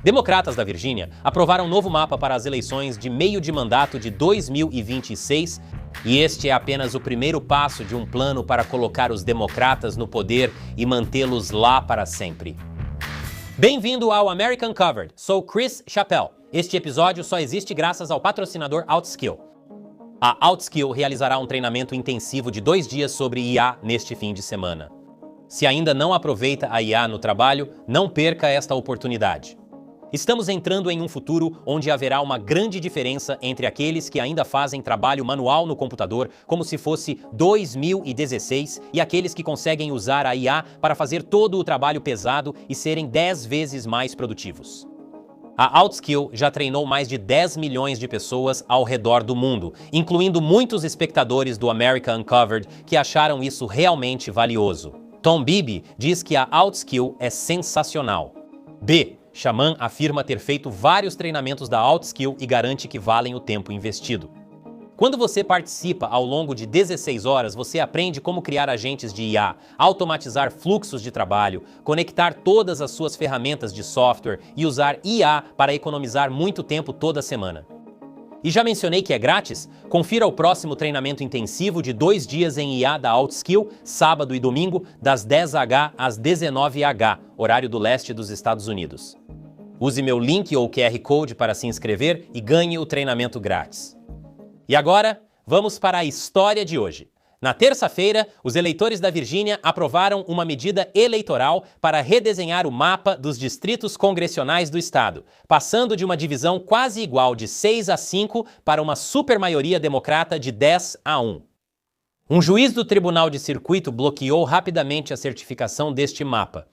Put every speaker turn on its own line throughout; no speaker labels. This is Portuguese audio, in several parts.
Democratas da Virgínia aprovaram um novo mapa para as eleições de meio de mandato de 2026 e este é apenas o primeiro passo de um plano para colocar os democratas no poder e mantê-los lá para sempre. Bem-vindo ao American Covered, sou Chris Chappell. Este episódio só existe graças ao patrocinador Outskill. A Outskill realizará um treinamento intensivo de 2 dias sobre IA neste fim de semana. Se ainda não aproveita a IA no trabalho, não perca esta oportunidade. Estamos entrando em um futuro onde haverá uma grande diferença entre aqueles que ainda fazem trabalho manual no computador, como se fosse 2016, e aqueles que conseguem usar a IA para fazer todo o trabalho pesado e serem 10 vezes mais produtivos. A Outskill já treinou mais de 10 milhões de pessoas ao redor do mundo, incluindo muitos espectadores do America Uncovered que acharam isso realmente valioso. Tom Beebe diz que a Outskill é sensacional. B. Xamã afirma ter feito vários treinamentos da Outskill e garante que valem o tempo investido. Quando você participa ao longo de 16 horas, você aprende como criar agentes de IA, automatizar fluxos de trabalho, conectar todas as suas ferramentas de software e usar IA para economizar muito tempo toda semana. E já mencionei que é grátis? Confira o próximo treinamento intensivo de 2 dias em IA da Outskill, sábado e domingo, das 10h às 19h, horário do leste dos Estados Unidos. Use meu link ou QR Code para se inscrever e ganhe o treinamento grátis. E agora, vamos para a história de hoje. Na terça-feira, os eleitores da Virgínia aprovaram uma medida eleitoral para redesenhar o mapa dos distritos congressionais do estado, passando de uma divisão quase igual de 6-5 para uma supermaioria democrata de 10-1. Um juiz do Tribunal de Circuito bloqueou rapidamente a certificação deste mapa.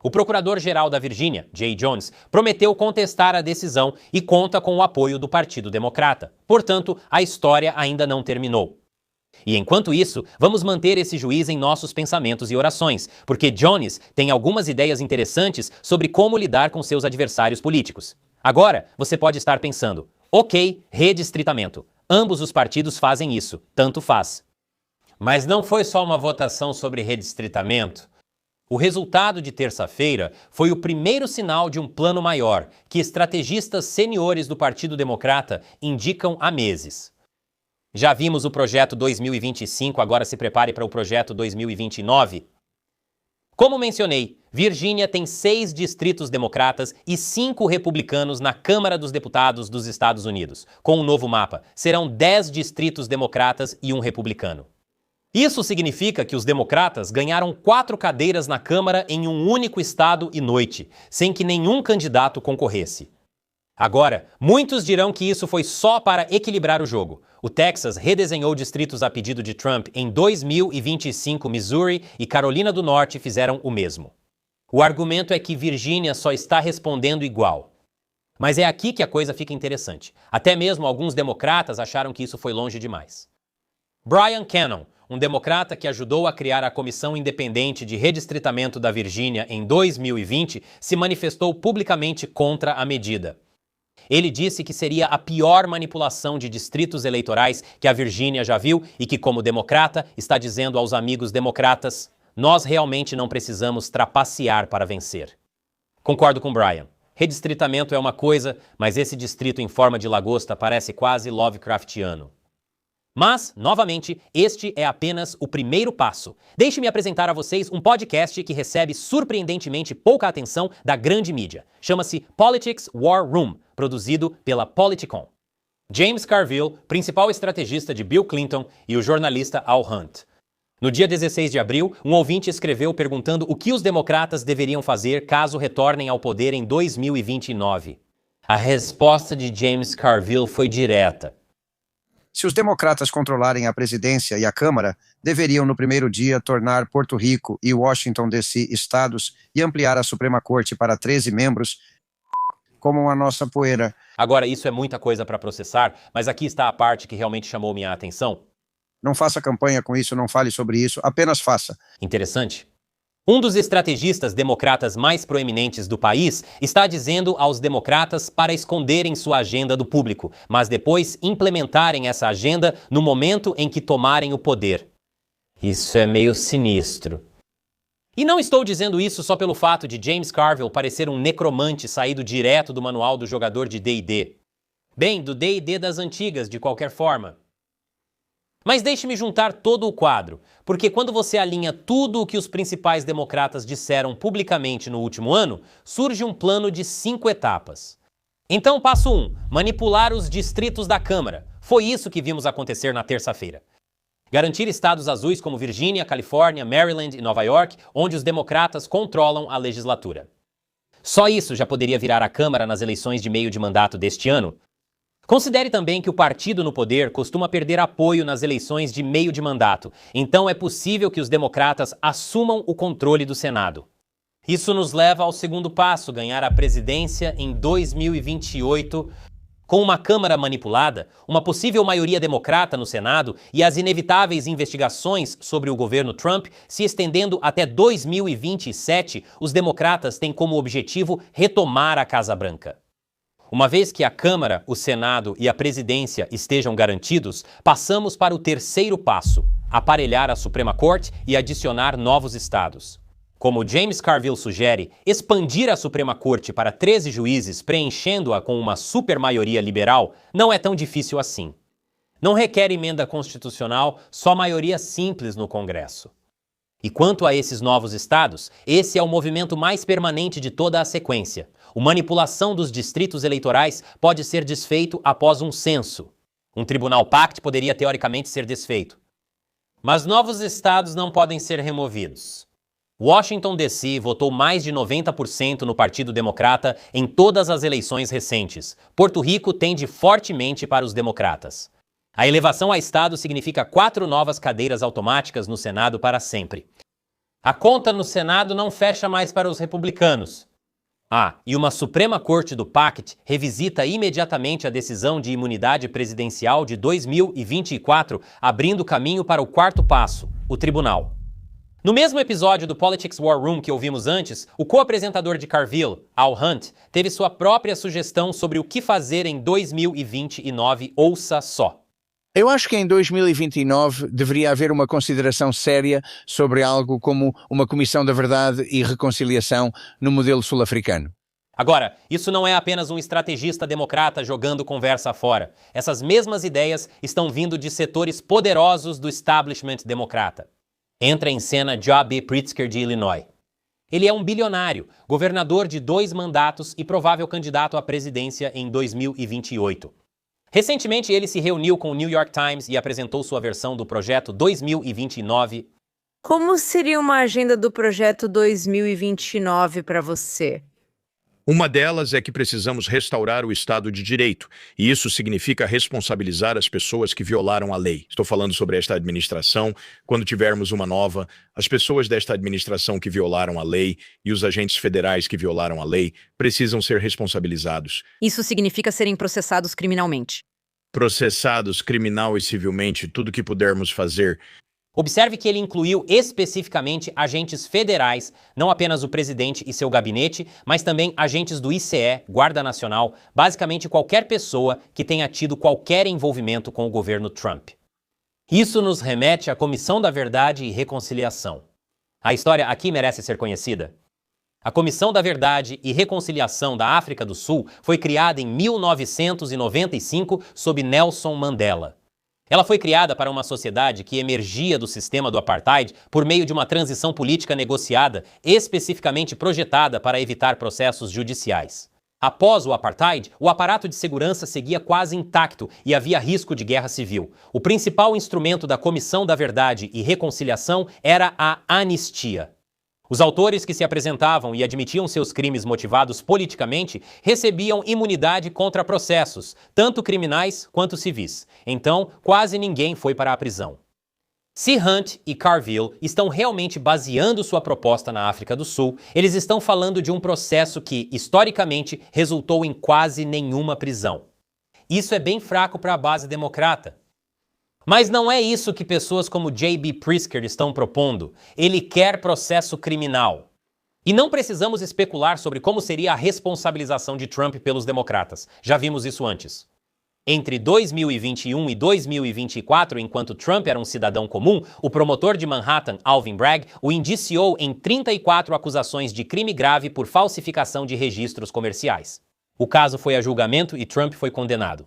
O procurador-geral da Virgínia, Jay Jones, prometeu contestar a decisão e conta com o apoio do Partido Democrata. Portanto, a história ainda não terminou. E enquanto isso, vamos manter esse juiz em nossos pensamentos e orações, porque Jones tem algumas ideias interessantes sobre como lidar com seus adversários políticos. Agora, você pode estar pensando, ok, redistritamento. Ambos os partidos fazem isso, tanto faz. Mas não foi só uma votação sobre redistritamento. O resultado de terça-feira foi o primeiro sinal de um plano maior que estrategistas seniores do Partido Democrata indicam há meses. Já vimos o projeto 2025, agora se prepare para o projeto 2029. Como mencionei, Virgínia tem 6 distritos democratas e 5 republicanos na Câmara dos Deputados dos Estados Unidos. Com o novo mapa, serão 10 distritos democratas e 1 republicano. Isso significa que os democratas ganharam 4 cadeiras na Câmara em um único estado e noite, sem que nenhum candidato concorresse. Agora, muitos dirão que isso foi só para equilibrar o jogo. O Texas redesenhou distritos a pedido de Trump em 2025, Missouri e Carolina do Norte fizeram o mesmo. O argumento é que Virgínia só está respondendo igual. Mas é aqui que a coisa fica interessante. Até mesmo alguns democratas acharam que isso foi longe demais. Brian Cannon, um democrata que ajudou a criar a Comissão Independente de Redistritamento da Virgínia em 2020, se manifestou publicamente contra a medida. Ele disse que seria a pior manipulação de distritos eleitorais que a Virgínia já viu e que, como democrata, está dizendo aos amigos democratas, nós realmente não precisamos trapacear para vencer. Concordo com Brian. Redistritamento é uma coisa, mas esse distrito em forma de lagosta parece quase Lovecraftiano. Mas, novamente, este é apenas o primeiro passo. Deixe-me apresentar a vocês um podcast que recebe surpreendentemente pouca atenção da grande mídia. Chama-se Politics War Room, produzido pela Politicon. James Carville, principal estrategista de Bill Clinton, e o jornalista Al Hunt. No dia 16 de abril, um ouvinte escreveu perguntando o que os democratas deveriam fazer caso retornem ao poder em 2029. A resposta de James Carville foi direta.
Se os democratas controlarem a presidência e a Câmara, deveriam no primeiro dia tornar Porto Rico e Washington D.C. estados e ampliar a Suprema Corte para 13 membros, como a nossa poeira.
Agora, isso é muita coisa para processar, mas aqui está a parte que realmente chamou minha atenção.
Não faça campanha com isso, não fale sobre isso, apenas faça.
Interessante. Um dos estrategistas democratas mais proeminentes do país está dizendo aos democratas para esconderem sua agenda do público, mas depois implementarem essa agenda no momento em que tomarem o poder. Isso é meio sinistro. E não estou dizendo isso só pelo fato de James Carville parecer um necromante saído direto do manual do jogador de D&D. Bem, do D&D das antigas, de qualquer forma. Mas deixe-me juntar todo o quadro, porque quando você alinha tudo o que os principais democratas disseram publicamente no último ano, surge um plano de 5 etapas. Então, passo 1, manipular os distritos da Câmara. Foi isso que vimos acontecer na terça-feira. Garantir estados azuis como Virgínia, Califórnia, Maryland e Nova York, onde os democratas controlam a legislatura. Só isso já poderia virar a Câmara nas eleições de meio de mandato deste ano. Considere também que o partido no poder costuma perder apoio nas eleições de meio de mandato, então é possível que os democratas assumam o controle do Senado. Isso nos leva ao segundo passo, ganhar a presidência em 2028, com uma Câmara manipulada, uma possível maioria democrata no Senado e as inevitáveis investigações sobre o governo Trump se estendendo até 2027, os democratas têm como objetivo retomar a Casa Branca. Uma vez que a Câmara, o Senado e a presidência estejam garantidos, passamos para o terceiro passo, aparelhar a Suprema Corte e adicionar novos estados. Como James Carville sugere, expandir a Suprema Corte para 13 juízes, preenchendo-a com uma supermaioria liberal, não é tão difícil assim. Não requer emenda constitucional, só maioria simples no Congresso. E quanto a esses novos estados, esse é o movimento mais permanente de toda a sequência. A manipulação dos distritos eleitorais pode ser desfeito após um censo. Um tribunal PACT poderia teoricamente ser desfeito. Mas novos estados não podem ser removidos. Washington, D.C. votou mais de 90% no Partido Democrata em todas as eleições recentes. Porto Rico tende fortemente para os democratas. A elevação a estado significa 4 novas cadeiras automáticas no Senado para sempre. A conta no Senado não fecha mais para os republicanos. E uma Suprema Corte do PACT revisita imediatamente a decisão de imunidade presidencial de 2024, abrindo caminho para o quarto passo, o tribunal. No mesmo episódio do Politics War Room que ouvimos antes, o co-apresentador de Carville, Al Hunt, teve sua própria sugestão sobre o que fazer em 2029, ouça só.
Eu acho que em 2029 deveria haver uma consideração séria sobre algo como uma Comissão da Verdade e Reconciliação no modelo sul-africano.
Agora, isso não é apenas um estrategista democrata jogando conversa fora. Essas mesmas ideias estão vindo de setores poderosos do establishment democrata. Entra em cena J.B. Pritzker de Illinois. Ele é um bilionário, governador de 2 mandatos e provável candidato à presidência em 2028. Recentemente, ele se reuniu com o New York Times e apresentou sua versão do projeto 2029.
Como seria uma agenda do projeto 2029 para você?
Uma delas é que precisamos restaurar o Estado de Direito, e isso significa responsabilizar as pessoas que violaram a lei. Estou falando sobre esta administração. Quando tivermos uma nova, as pessoas desta administração que violaram a lei e os agentes federais que violaram a lei precisam ser responsabilizados.
Isso significa serem processados criminalmente.
Processados criminal e civilmente, tudo que pudermos fazer.
Observe que ele incluiu especificamente agentes federais, não apenas o presidente e seu gabinete, mas também agentes do ICE, Guarda Nacional, basicamente qualquer pessoa que tenha tido qualquer envolvimento com o governo Trump. Isso nos remete à Comissão da Verdade e Reconciliação. A história aqui merece ser conhecida. A Comissão da Verdade e Reconciliação da África do Sul foi criada em 1995 sob Nelson Mandela. Ela foi criada para uma sociedade que emergia do sistema do apartheid por meio de uma transição política negociada, especificamente projetada para evitar processos judiciais. Após o apartheid, o aparato de segurança seguia quase intacto e havia risco de guerra civil. O principal instrumento da Comissão da Verdade e Reconciliação era a anistia. Os autores que se apresentavam e admitiam seus crimes motivados politicamente recebiam imunidade contra processos, tanto criminais quanto civis. Então, quase ninguém foi para a prisão. Se Hunt e Carville estão realmente baseando sua proposta na África do Sul, eles estão falando de um processo que, historicamente, resultou em quase nenhuma prisão. Isso é bem fraco para a base democrata. Mas não é isso que pessoas como J.B. Pritzker estão propondo. Ele quer processo criminal. E não precisamos especular sobre como seria a responsabilização de Trump pelos democratas. Já vimos isso antes. Entre 2021 e 2024, enquanto Trump era um cidadão comum, o promotor de Manhattan, Alvin Bragg, o indiciou em 34 acusações de crime grave por falsificação de registros comerciais. O caso foi a julgamento e Trump foi condenado.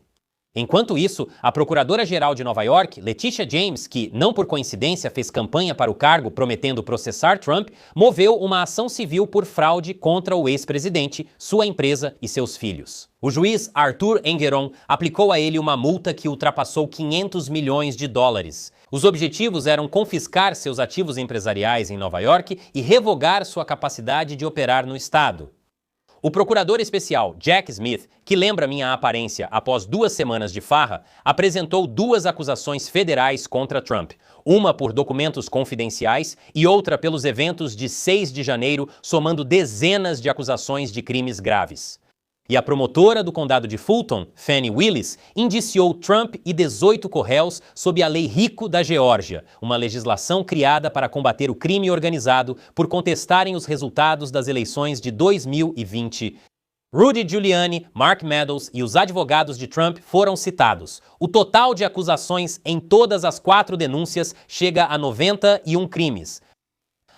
Enquanto isso, a procuradora-geral de Nova York, Letitia James, que, não por coincidência, fez campanha para o cargo prometendo processar Trump, moveu uma ação civil por fraude contra o ex-presidente, sua empresa e seus filhos. O juiz Arthur Engeron aplicou a ele uma multa que ultrapassou 500 milhões de dólares. Os objetivos eram confiscar seus ativos empresariais em Nova York e revogar sua capacidade de operar no estado. O procurador especial Jack Smith, que lembra minha aparência após 2 semanas de farra, apresentou 2 acusações federais contra Trump, uma por documentos confidenciais e outra pelos eventos de 6 de janeiro, somando dezenas de acusações de crimes graves. E a promotora do condado de Fulton, Fani Willis, indiciou Trump e 18 co-réus sob a Lei RICO da Geórgia, uma legislação criada para combater o crime organizado por contestarem os resultados das eleições de 2020. Rudy Giuliani, Mark Meadows e os advogados de Trump foram citados. O total de acusações em todas as 4 denúncias chega a 91 crimes.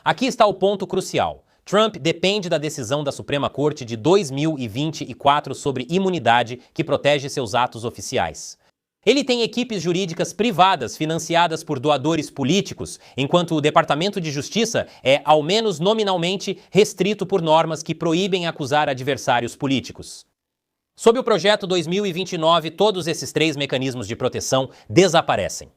Aqui está o ponto crucial. Trump depende da decisão da Suprema Corte de 2024 sobre imunidade que protege seus atos oficiais. Ele tem equipes jurídicas privadas financiadas por doadores políticos, enquanto o Departamento de Justiça é, ao menos nominalmente, restrito por normas que proíbem acusar adversários políticos. Sob o projeto 2029, todos esses 3 mecanismos de proteção desaparecem.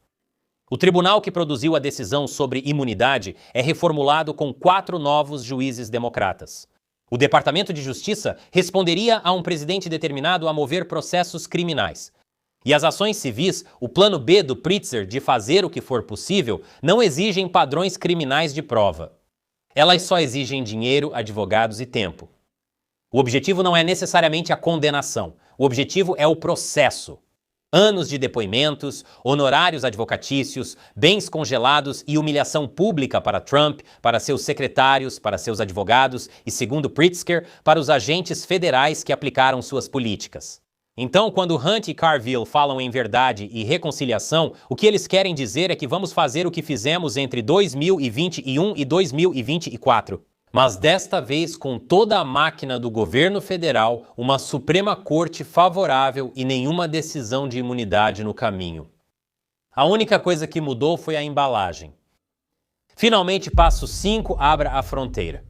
O tribunal que produziu a decisão sobre imunidade é reformulado com 4 novos juízes democratas. O Departamento de Justiça responderia a um presidente determinado a mover processos criminais. E as ações civis, o plano B do Pritzker de fazer o que for possível, não exigem padrões criminais de prova. Elas só exigem dinheiro, advogados e tempo. O objetivo não é necessariamente a condenação. O objetivo é o processo. Anos de depoimentos, honorários advocatícios, bens congelados e humilhação pública para Trump, para seus secretários, para seus advogados e, segundo Pritzker, para os agentes federais que aplicaram suas políticas. Então, quando Hunt e Carville falam em verdade e reconciliação, o que eles querem dizer é que vamos fazer o que fizemos entre 2021 e 2024. Mas desta vez com toda a máquina do governo federal, uma Suprema Corte favorável e nenhuma decisão de imunidade no caminho. A única coisa que mudou foi a embalagem. Finalmente, passo 5 abra a fronteira.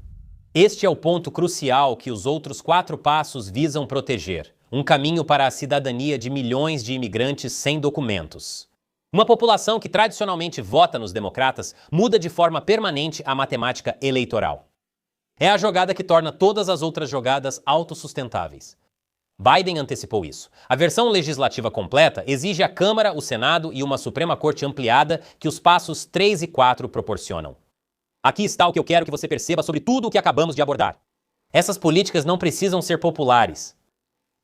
Este é o ponto crucial que os outros 4 passos visam proteger. Um caminho para a cidadania de milhões de imigrantes sem documentos. Uma população que tradicionalmente vota nos democratas muda de forma permanente a matemática eleitoral. É a jogada que torna todas as outras jogadas autossustentáveis. Biden antecipou isso. A versão legislativa completa exige a Câmara, o Senado e uma Suprema Corte ampliada que os passos 3 e 4 proporcionam. Aqui está o que eu quero que você perceba sobre tudo o que acabamos de abordar. Essas políticas não precisam ser populares.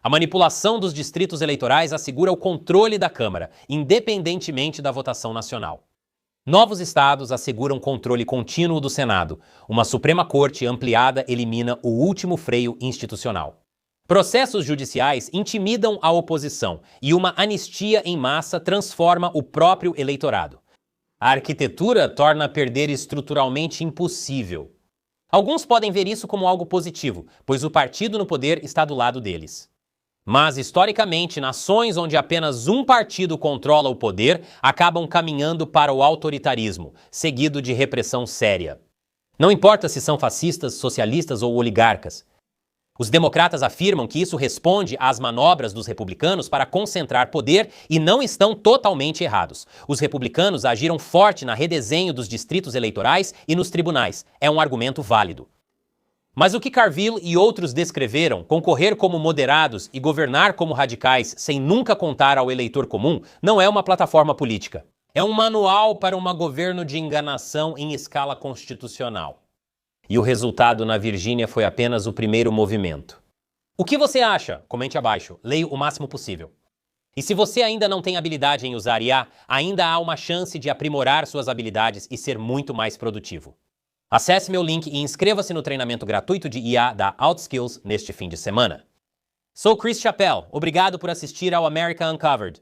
A manipulação dos distritos eleitorais assegura o controle da Câmara, independentemente da votação nacional. Novos estados asseguram controle contínuo do Senado. Uma Suprema Corte ampliada elimina o último freio institucional. Processos judiciais intimidam a oposição e uma anistia em massa transforma o próprio eleitorado. A arquitetura torna perder estruturalmente impossível. Alguns podem ver isso como algo positivo, pois o partido no poder está do lado deles. Mas, historicamente, nações onde apenas um partido controla o poder acabam caminhando para o autoritarismo, seguido de repressão séria. Não importa se são fascistas, socialistas ou oligarcas. Os democratas afirmam que isso responde às manobras dos republicanos para concentrar poder e não estão totalmente errados. Os republicanos agiram forte na redesenho dos distritos eleitorais e nos tribunais. É um argumento válido. Mas o que Carville e outros descreveram, concorrer como moderados e governar como radicais sem nunca contar ao eleitor comum, não é uma plataforma política. É um manual para um governo de enganação em escala constitucional. E o resultado na Virgínia foi apenas o primeiro movimento. O que você acha? Comente abaixo. Leia o máximo possível. E se você ainda não tem habilidade em usar IA, ainda há uma chance de aprimorar suas habilidades e ser muito mais produtivo. Acesse meu link e inscreva-se no treinamento gratuito de IA da OutSkills neste fim de semana. Sou Chris Chappell. Obrigado por assistir ao America Uncovered.